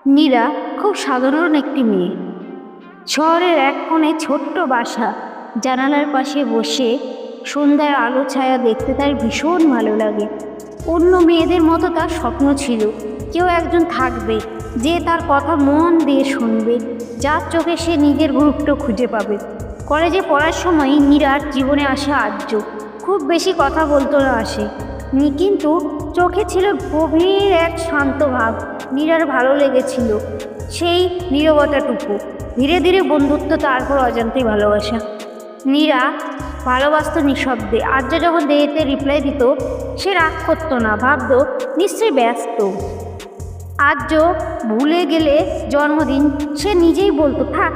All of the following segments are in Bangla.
নীরা খুব সাধারণ একটি মেয়ে। শহরের এক কোণে ছোট্ট বাসা, জানালার পাশে বসে সন্ধ্যার আলো ছায়া দেখতে তার ভীষণ ভালো লাগে। অন্য মেয়েদের মতো তার স্বপ্ন ছিল কেউ একজন থাকবে যে তার কথা মন দিয়ে শুনবে, যার চোখে সে নিজের গুরুত্ব খুঁজে পাবে। কলেজে পড়ার সময় নীরার জীবনে আসে আর্য। খুব বেশি কথা বলতো না আসে, কিন্তু চোখে ছিল গভীর এক শান্ত ভাব। নীরার ভালো লেগেছিল সেই নীরবতাটুকু। ধীরে ধীরে বন্ধুত্ব, তারপর অজান্তেই ভালোবাসা। নীরা ভালোবাসত নিঃশব্দে। আর্য যখন দেরিতে রিপ্লাই দিত সে রাগ করতো না, ভাবতো নিশ্চয়ই ব্যস্ত। আর্য ভুলে গেলে জন্মদিন সে নিজেই বলতো থাক,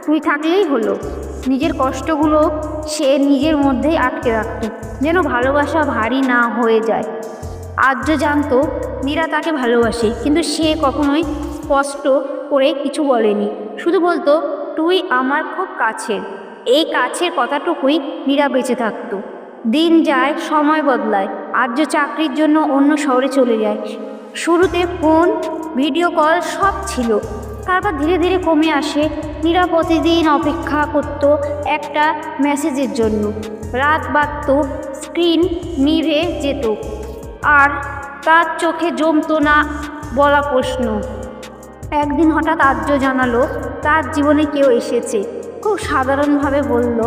তুই থাকলেই হলো। নিজের কষ্টগুলো সে নিজের মধ্যেই আটকে রাখত, যেন ভালোবাসা ভারী না হয়ে যায়। আর্য জানতো নীরা তাকে ভালোবাসে, কিন্তু সে কখনোই স্পষ্ট করে কিছু বলেনি। শুধু বলতো তুই আমার খুব কাছের। এই কাছের কথাটুকুই নীরা বেঁচে থাকতো। দিন যায়, সময় বদলায়। আর্য চাকরির জন্য অন্য শহরে চলে যায়। শুরুতে ফোন, ভিডিও কল সব ছিল, তারপর ধীরে ধীরে কমে আসে। নীরা প্রতিদিন অপেক্ষা করত একটা মেসেজের জন্য। রাত বাড়ত, স্ক্রিন নিভে যেত, আর তার চোখে জমতো না বলা প্রশ্ন। একদিন হঠাৎ আর্য জানালো তার জীবনে কেউ এসেছে। খুব সাধারণভাবে বলল,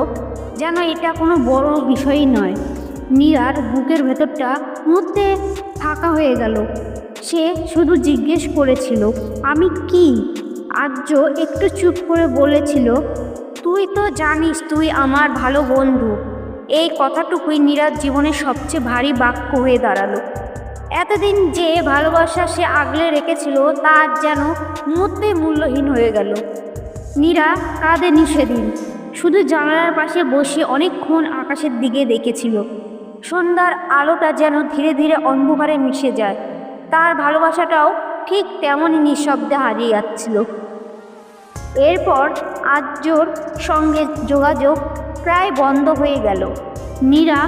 যেন এটা কোনো বড় বিষয়ই নয়। নীরার বুকের ভেতরটা মুহূর্তে ফাঁকা হয়ে গেল। সে শুধু জিজ্ঞেস করেছিল আমি কি? আর্য একটু চুপ করে বলেছিল, তুই তো জানিস তুই আমার ভালো বন্ধু। এই কথাটুকুই নীরার জীবনের সবচেয়ে ভারী বাক্য হয়ে দাঁড়ালো। এতদিন যে ভালোবাসা সে আগলে রেখেছিল তা যেন মুহূর্তে মূল্যহীন হয়ে গেল। নীরা কাঁদেনি সেদিন, শুধু জানালার পাশে বসে অনেকক্ষণ আকাশের দিকে দেখেছিল। সন্ধ্যার আলোটা যেন ধীরে ধীরে অন্ধকারে মিশে যায়। তার ভালোবাসাটাও ঠিক তেমনই নিঃশব্দে হারিয়ে যাচ্ছিল। এরপর আর্যর সঙ্গে যোগাযোগ প্রায় বন্ধ হয়ে গেল। নীরা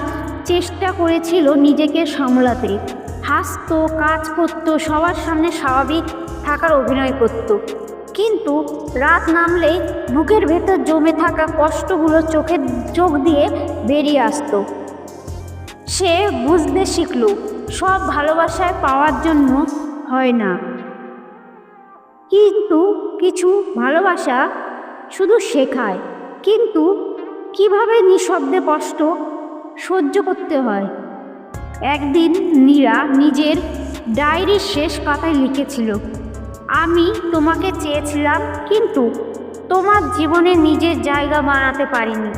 চেষ্টা করেছিল নিজেকে সামলাতে, হাসতো, কাজ করতো, সবার সামনে স্বাভাবিক থাকার অভিনয় করত। কিন্তু রাত নামলেই বুকের ভেতর জমে থাকা কষ্টগুলো চোখ দিয়ে বেরিয়ে আসতো। সে বুঝতে শিখল সব ভালোবাসায় পাওয়ার জন্য হয় না, কিন্তু কিছু ভালোবাসা শুধু শেখায় কিন্তু কিভাবে নিঃশব্দে কষ্ট সহ্য করতে হয়। একদিন নীরা নিজের ডায়েরির শেষ পাতায় লিখেছিল, আমি তোমাকে চেয়েছিলাম কিন্তু তোমার জীবনে নিজের জায়গা বানাতে পারিনি।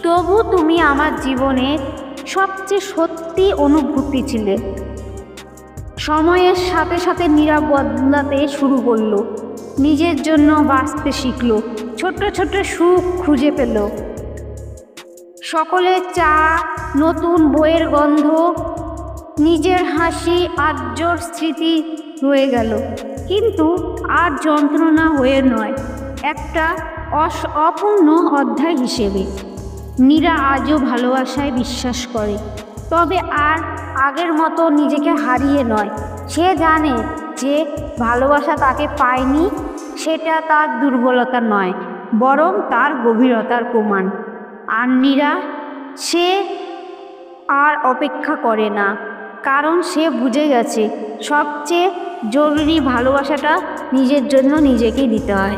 তবু তুমি আমার জীবনে সবচেয়ে সত্যি অনুভূতি ছিলে। সময়ের সাথে সাথে নীরা বদলাতে শুরু করলো, নিজের জন্য বাঁচতে শিখল, ছোট্ট ছোট্ট সুখ খুঁজে পেল। সকলের চা, নতুন বইয়ের গন্ধ, নিজের হাসি, আর্যর স্মৃতি রয়ে গেল, কিন্তু আর যন্ত্রণা হয়ে নয়, একটা অপূর্ণ অধ্যায় হিসেবে। নীরা আজও ভালোবাসায় বিশ্বাস করে, তবে আর আগের মতো নিজেকে হারিয়ে নয়। সে জানে যে ভালোবাসা তাকে পায়নি সেটা তার দুর্বলতা নয়, বরং তার গভীরতার প্রমাণ। আর নীরা সে আর অপেক্ষা করে না, কারণ সে বুঝে গেছে সবচেয়ে জরুরি ভালোবাসাটা নিজের জন্য নিজেকেই দিতে হয়।